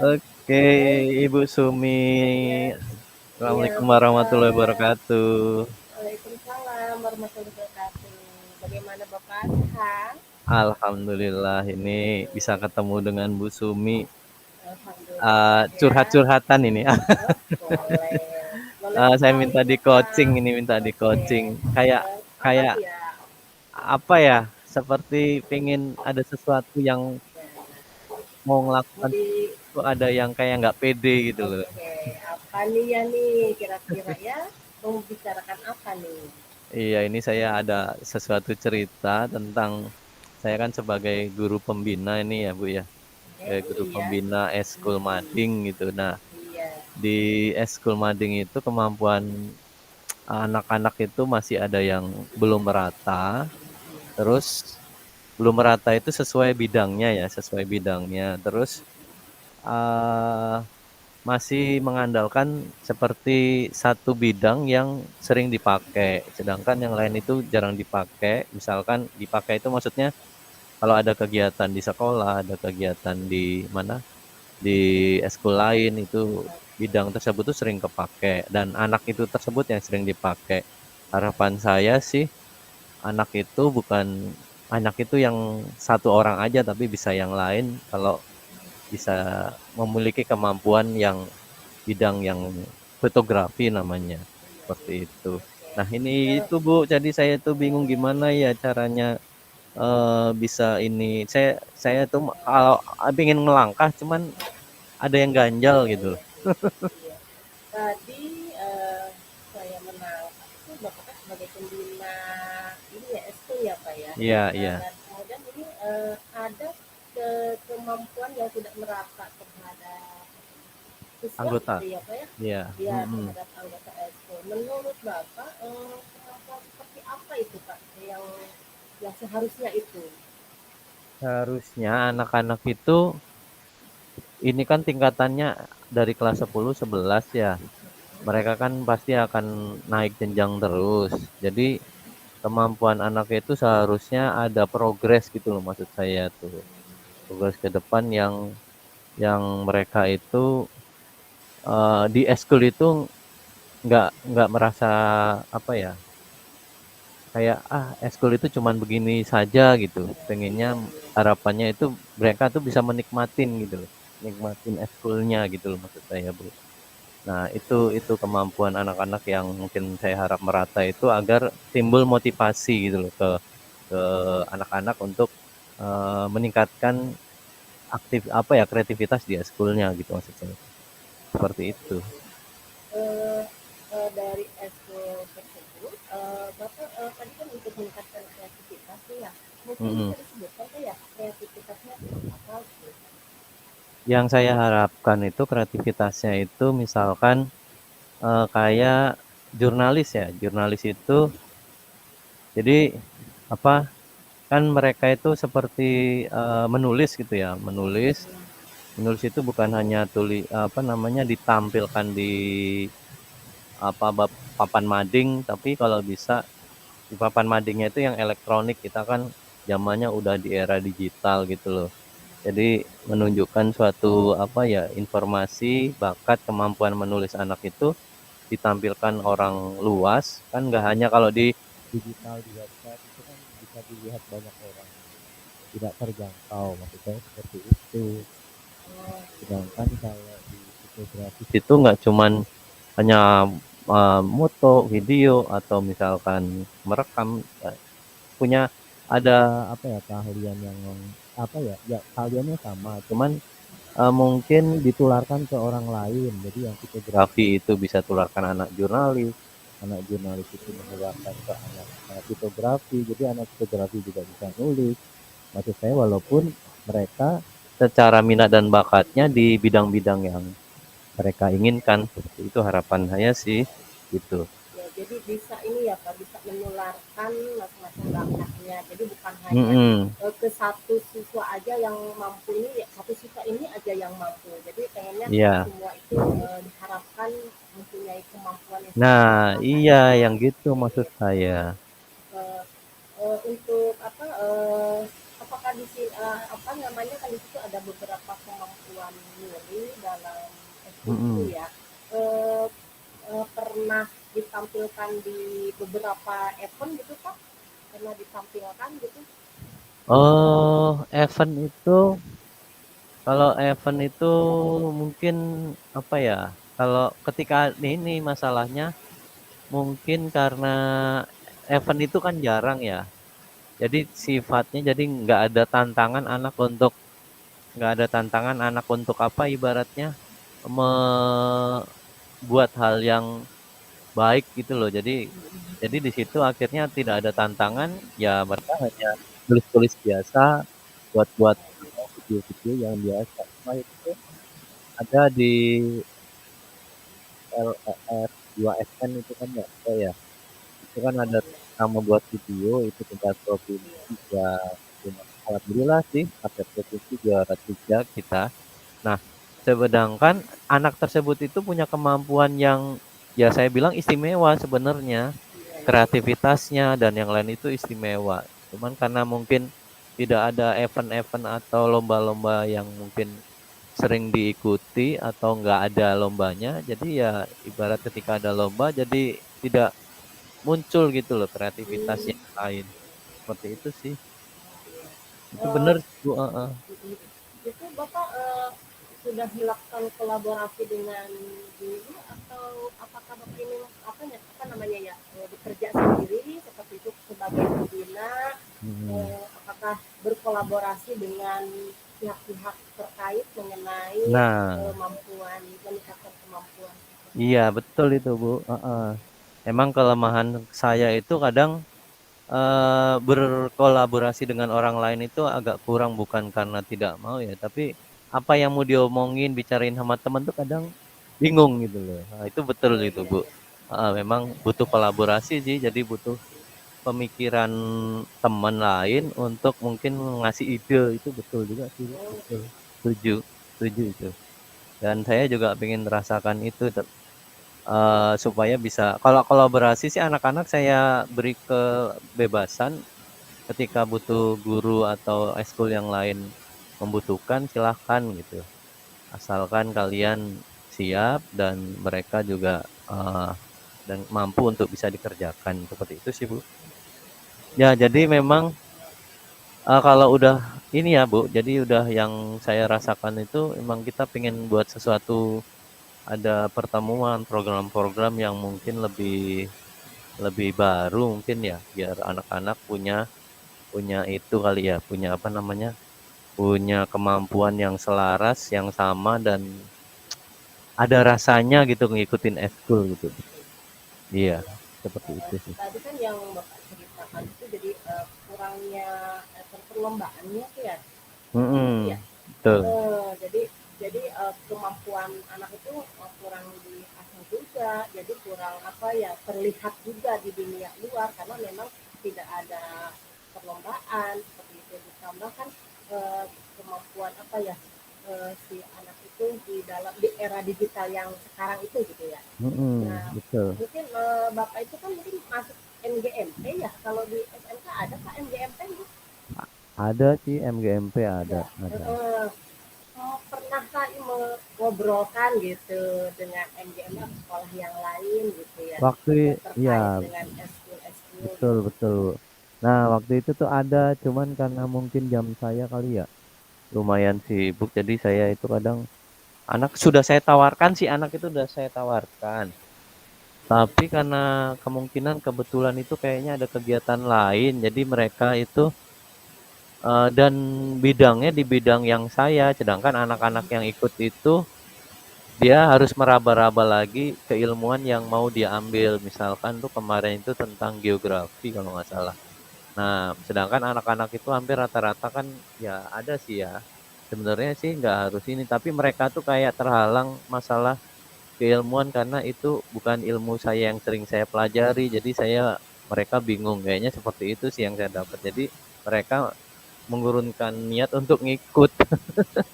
Oke, Ibu Sumi. Iya, Assalamualaikum warahmatullahi Bapak. wabarakatuh. Waalaikumsalam warahmatullahi wabarakatuh. Bagaimana Bapak? Sehat? Alhamdulillah ini bisa ketemu dengan Bu Sumi. Alhamdulillah ya. Curhat-curhatan ini. Oh, boleh. Boleh Saya sekali minta di coaching Bapak. ini, minta di Oke. coaching. Kayak Apa kayak tuh ya? apa ya? Seperti pengen ada sesuatu yang mau Mau ngelakukan di itu ada yang kayak nggak pede gitu loh. Oke, apa nih ya nih kira-kira ya? Mau bicarakan apa nih? Iya, ini saya ada sesuatu cerita tentang saya kan sebagai guru pembina ini ya Bu ya. Guru Iya. pembina eskul Mm-mm. mading gitu. Nah, Iya. di eskul mading itu kemampuan anak-anak itu masih ada yang belum merata. Terus belum merata itu sesuai bidangnya ya, sesuai bidangnya. Terus uh, masih mengandalkan seperti satu bidang yang sering dipakai, sedangkan yang lain itu jarang dipakai. Misalkan dipakai itu maksudnya kalau ada kegiatan di sekolah, ada kegiatan di mana, di eskul lain itu bidang tersebut tuh sering kepake dan anak itu tersebut yang sering dipakai. Harapan saya sih anak itu bukan anak itu yang satu orang aja tapi bisa yang lain kalau bisa memiliki kemampuan yang bidang yang fotografi namanya seperti itu. Nah ini Eh, itu Bu, jadi saya tuh bingung gimana ya caranya bisa ini. Saya tuh kalau pengen ngelangkah cuman ada yang ganjal iya, gitu. iya, iya. Tadi saya menangkap itu Bapak kan sebagai pembina ini ya ST ya Pak ya. Iya, iya. Dan kemudian ini ada kemampuan yang tidak merata terhadap siswa gitu Anggota. ya Pak ya. Iya. Ya Mm-mm. terhadap anggota ST. Menurut Bapak kemampuan seperti apa itu Pak yang seharusnya itu? Harusnya anak-anak itu ini kan tingkatannya dari kelas 10 11 ya. Mereka kan pasti akan naik jenjang terus. Jadi kemampuan anak itu seharusnya ada progres gitu loh maksud saya tuh. Progres ke depan yang mereka itu di eskul itu nggak merasa apa ya, kayak eskul itu cuman begini saja gitu. Pengennya harapannya itu mereka tuh bisa menikmatin gitu loh, nikmatin eskulnya gitu loh maksud saya Bu. Nah itu kemampuan anak-anak yang mungkin saya harap merata itu agar timbul motivasi gitu loh ke anak-anak untuk meningkatkan aktif apa ya kreativitas di eskulnya gitu maksud saya. Seperti itu. eh, dari ekskul tersebut, Bapak tadi kan untuk meningkatkan kreativitas nih ya, mungkin bisa Mm-mm. disebutkan tuh ya kreativitasnya seperti apa gitu. Yang saya harapkan itu kreativitasnya itu misalkan kayak jurnalis ya. Jurnalis itu jadi apa kan mereka itu seperti menulis gitu ya. Menulis itu bukan hanya apa namanya ditampilkan di apa papan mading, tapi kalau bisa di papan madingnya itu yang elektronik. Kita kan zamannya udah di era digital gitu loh. Jadi menunjukkan suatu apa ya informasi, bakat, kemampuan menulis anak itu ditampilkan orang luas kan nggak hanya kalau di digital di website itu kan bisa dilihat banyak orang tidak terjangkau maksud saya seperti itu. Sedangkan kalau di fotografis itu nggak cuman hanya moto, video atau misalkan merekam, punya ada apa ya keahlian yang apa ya ya keahliannya sama cuman mungkin ditularkan ke orang lain. Jadi yang fotografi itu bisa tularkan anak jurnalis itu menularkan ke anak fotografi. Jadi anak fotografi juga bisa nulis. Maksud saya walaupun mereka secara minat dan bakatnya di bidang-bidang yang mereka inginkan. Seperti itu harapan saya sih gitu. Ya, jadi bisa ini ya Pak, bisa menularkan masing-masing bakatnya. Jadi bukan hanya Mm-mm. ke satu siswa aja yang mampu ini, ya, satu siswa ini aja yang mampu. Jadi pengennya Iya. semua itu diharapkan mempunyai kemampuan yang seperti Nah, Bapak iya tadi. yang gitu Oke. maksud saya. Untuk apa, apakah di sini apa namanya kan di situ ada beberapa kemampuan Nuri dalam SD itu Mm-mm. ya. Eh, Pernah ditampilkan di beberapa event gitu Pak? Pernah ditampilkan gitu? Oh, event itu, kalau event itu mungkin apa ya? Kalau ketika ini masalahnya mungkin karena event itu kan jarang ya. Jadi sifatnya jadi nggak ada tantangan anak untuk apa ibaratnya membuat hal yang baik gitu loh. Jadi di situ akhirnya tidak ada tantangan, ya mereka hanya tulis-tulis biasa, buat-buat video-video yang biasa. Cuma itu ada di LEF 2SN itu kan ya, oh ya, itu kan Oh ada iya, nama buat video itu tingkat provinsi iya. ya, alhamdulillah sih sampai provinsi juara 3 kita. Nah, sedangkan anak tersebut itu punya kemampuan yang ya saya bilang istimewa sebenarnya. Iya, iya. Kreativitasnya dan yang lain itu istimewa. Cuman karena mungkin tidak ada event-event atau lomba-lomba yang mungkin sering diikuti atau nggak ada lombanya, jadi ya ibarat ketika ada lomba jadi tidak muncul gitu loh kreativitas Hmm, yang lain. Seperti itu sih. iya. Itu Eh, benar Bu. Heeh. Itu Bapak sudah melakukan kolaborasi dengan guru atau apakah Bapak ini apa namanya ya bekerja sendiri seperti itu sebagai pembina, Hmm. apakah berkolaborasi dengan pihak-pihak terkait mengenai Nah, kemampuan meningkatkan kemampuan iya betul itu Bu. Heeh. Emang kelemahan saya itu kadang berkolaborasi dengan orang lain itu agak kurang bukan karena tidak mau ya, tapi apa yang mau diomongin, bicarain sama temen tuh kadang bingung gitu loh. Nah, itu betul oh itu, iya Bu. iya Memang butuh kolaborasi sih, jadi butuh pemikiran teman lain untuk mungkin ngasih ide, itu betul juga sih, Bu. oh Betul. Setuju, setuju itu. Dan saya juga ingin merasakan itu supaya bisa kalau kolaborasi sih anak-anak saya beri kebebasan ketika butuh guru atau ekskul yang lain membutuhkan silahkan gitu. Asalkan kalian siap dan mereka juga dan mampu untuk bisa dikerjakan seperti itu sih Bu. Ya jadi memang kalau udah ini ya Bu, jadi udah yang saya rasakan itu emang kita pengen buat sesuatu ada pertemuan program-program yang mungkin lebih lebih baru mungkin ya biar anak-anak punya punya itu kali ya punya apa namanya punya kemampuan yang selaras, yang sama dan ada rasanya gitu ngikutin eskul gitu. Iya, seperti itu sih. tadi kan yang Bapak ceritakan itu jadi kurangnya perlombaannya tuh ya gitu ya. Mhm, betul. Jadi kemampuan anak itu kurang diasah juga, jadi kurang apa ya terlihat juga di dunia luar karena memang tidak ada perlombaan seperti itu ditambah kan kemampuan apa ya si anak itu di era digital yang sekarang itu gitu ya. Mhm, Nah betul. mungkin bapak itu kan mungkin masuk MGMP ya kalau di SMK ada pak MGMP gitu? Ada sih MGMP ada, Ada. ada. Pernah Kak mengobrolkan gitu dengan MGM atau sekolah yang lain gitu ya, Iya, terkait dengan eskul-eskul betul gitu. betul. Nah, waktu itu tuh ada, cuman karena mungkin jam saya kali ya, lumayan sibuk, jadi saya itu kadang anak sudah saya tawarkan sih anak itu sudah saya tawarkan. Tapi karena kemungkinan kebetulan itu kayaknya ada kegiatan lain, jadi mereka itu dan bidangnya di bidang yang saya, sedangkan anak-anak yang ikut itu dia harus meraba-raba lagi keilmuan yang mau dia ambil. Misalkan tuh kemarin itu tentang geografi kalau nggak salah. Nah, sedangkan anak-anak itu hampir rata-rata kan ya ada sih ya. Sebenarnya sih nggak harus ini, tapi mereka tuh kayak terhalang masalah keilmuan karena itu bukan ilmu saya yang sering saya pelajari. Jadi mereka bingung kayaknya seperti itu sih yang saya dapat. Jadi mereka mengurunkan niat untuk ngikut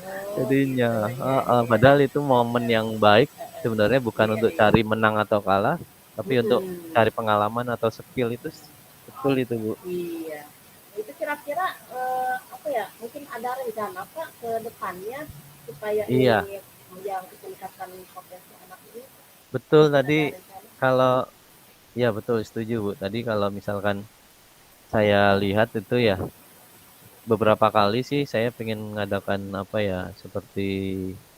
Oh jadinya. gitu, iya iya. Padahal itu momen yang baik sebenarnya bukan Iya untuk iya. cari menang atau kalah, tapi untuk Mm-mm. cari pengalaman atau skill itu betul itu Bu. Iya. Itu kira-kira apa ya, mungkin ada rencana Pak ke depannya supaya Iya, ini yang meningkatkan potensi anak ini, betul mungkin tadi ada rencana? kalau ya betul setuju Bu. Tadi kalau misalkan saya lihat itu ya beberapa kali sih saya pengen mengadakan apa ya seperti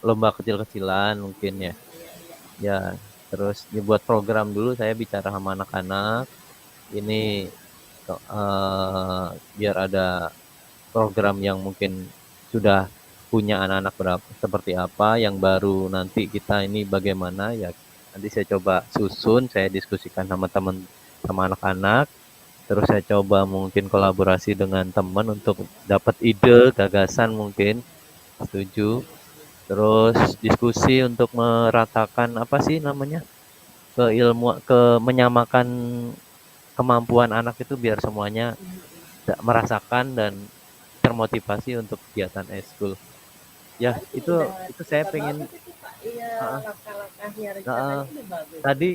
lomba kecil-kecilan mungkin ya. Iya, iya. Ya, terus dibuat program dulu saya bicara sama anak-anak ini biar ada program yang mungkin sudah punya anak-anak berapa seperti apa, yang baru nanti kita ini bagaimana ya. Nanti saya coba susun, saya diskusikan sama teman sama anak-anak, terus saya coba mungkin kolaborasi dengan teman untuk dapat ide, gagasan mungkin, setuju. Terus diskusi untuk meratakan apa sih namanya? Menyamakan kemampuan anak itu biar semuanya merasakan dan termotivasi untuk kegiatan eskul. Ya, Wah, itu itu saya udah pengen bagus itu Pak. Iya, heeh, langkah-langkahnya heeh. rencananya udah bagus. Tadi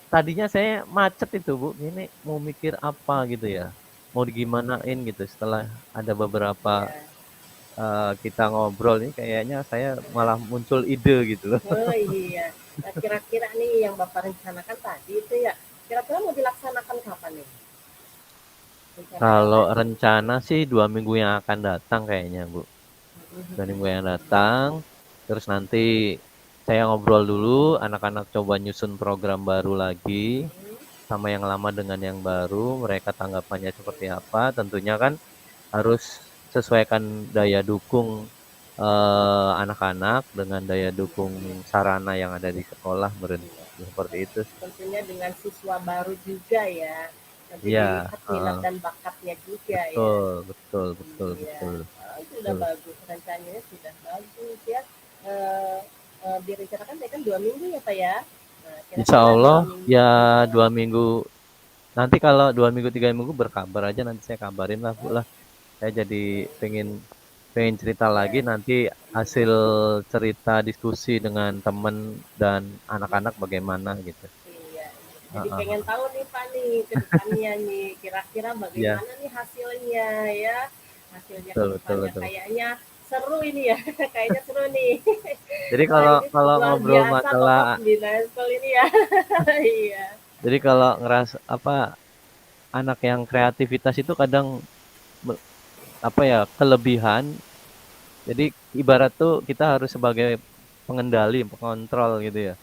tadinya saya macet itu, Bu. Ini mau mikir apa gitu ya. Mau digimanain gitu setelah ada beberapa Iya. kita ngobrol ini kayaknya saya malah muncul ide gitu loh. Oh iya. Nah, kira-kira nih yang Bapak rencanakan tadi itu ya, kira-kira mau dilaksanakan kapan nih? Rencananya Kalau tadi. rencana sih 2 minggu yang akan datang kayaknya, Bu. 2 minggu yang datang, terus nanti saya ngobrol dulu, anak-anak coba nyusun program baru lagi, sama yang lama dengan yang baru, mereka tanggapannya seperti apa, tentunya kan harus sesuaikan daya dukung anak-anak dengan daya dukung sarana yang ada di sekolah, seperti itu. Tentunya dengan siswa baru juga ya. Nanti Iya, dilihat minat heeh, dan bakatnya juga ya. betul, betul, betul, Iya, betul, itu udah betul. bagus, rencananya sudah bagus ya. Eh, direncanakan ya kan 2 minggu ya Pak ya. Nah, Insya kira-kira Allah dua minggu. ya 2 minggu. Nanti kalau 2 minggu 3 minggu berkabar aja, nanti saya kabarin lah Bu lah. Saya jadi pengen pengen cerita lagi Iya, nanti hasil cerita diskusi dengan temen dan anak-anak bagaimana gitu. iya. Jadi pengen Heeh. tahu nih Pak nih ke depannya nih, kira-kira Iya, bagaimana nih hasilnya ya. Hasilnya ke betul, betul, depannya betul. kayaknya seru ini ya, kayaknya seru nih. Jadi Wah kalau ini kalau luar ngobrol biasa masalah, Bapak pembina sekolah ini ya. Iya. jadi kalau ngerasa apa anak yang kreativitas itu kadang apa ya kelebihan. Jadi ibarat tuh kita harus sebagai pengendali, pengontrol gitu ya.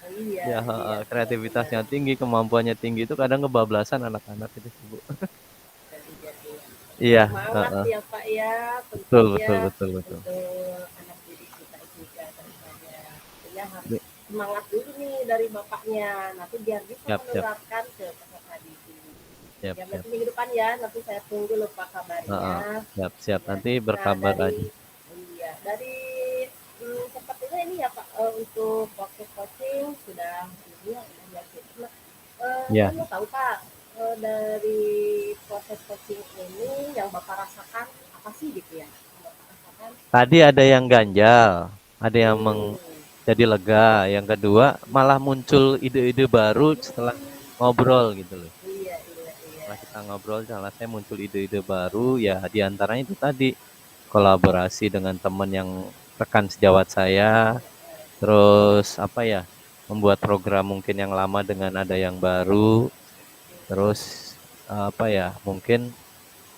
Iya, Ya, iya, heeh, benar-benar. kreativitasnya tinggi, kemampuannya tinggi itu kadang kebablasan anak-anak itu sih, Bu. Jadi Iya, semangat heeh. ya Pak ya, Betul, betul, tentunya betul, betul. untuk anak didik kita juga tentunya. Tentunya harus Ini semangat dulu nih dari Bapaknya, nanti biar bisa siap, siap, menerapkan ke peserta didik. siap, Ya siap. berarti minggu depan ya, nanti saya tunggu lupa Heeh, kabarnya. siap, siap. Ya. Nanti Nah berkabar aja. dari iya dari sepertinya ini ya Pak untuk proses coaching sudah ini ya udah yakin. Nah, saya Ya. mau tahu Pak dari proses coaching ini yang Bapak rasakan apa sih gitu ya? Yang Bapak rasakan? Tadi ada yang ganjal, ada yang Hmm, jadi lega. Yang kedua, malah muncul ide-ide baru setelah ngobrol gitu loh. iya iya iya. Setelah kita ngobrol, salah saya muncul ide-ide baru, ya diantaranya itu tadi, kolaborasi dengan teman yang rekan sejawat saya, terus apa ya, membuat program mungkin yang lama dengan ada yang baru, terus apa ya, mungkin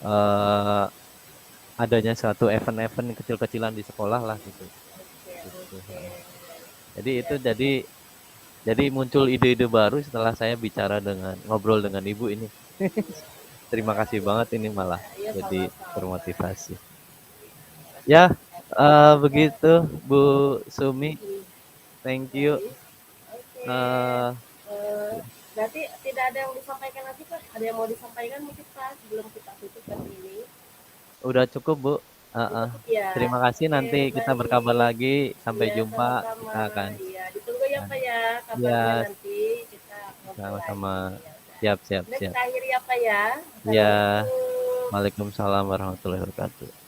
eh, adanya satu event-event kecil-kecilan di sekolah lah gitu. Oke Gitu. oke. Jadi Iya itu jadi muncul ide-ide baru setelah saya bicara dengan ngobrol dengan ibu ini. Terima kasih banget ini malah iya jadi sama-sama. termotivasi. Ya, begitu Bu Sumi. Thank you. Baik. Oke. Eh, Berarti tidak ada yang disampaikan lagi Pak? Ada yang mau disampaikan mungkin Pak sebelum kita tutup sesi ini? udah cukup Bu. Udah Heeh. cukup ya? Terima kasih Oke, nanti kita berkabar baik. lagi. Sampai Iya, jumpa. sama-sama. Kita akan Iya, ditunggu ya Pak ya kabarnya ya nanti kita ngobrol sama-sama. lagi. Ya udah. Siap, siap, Udah siap. kita akhiri ya Pak ya. Ya, Assalamualaikum. Waalaikumsalam warahmatullahi wabarakatuh.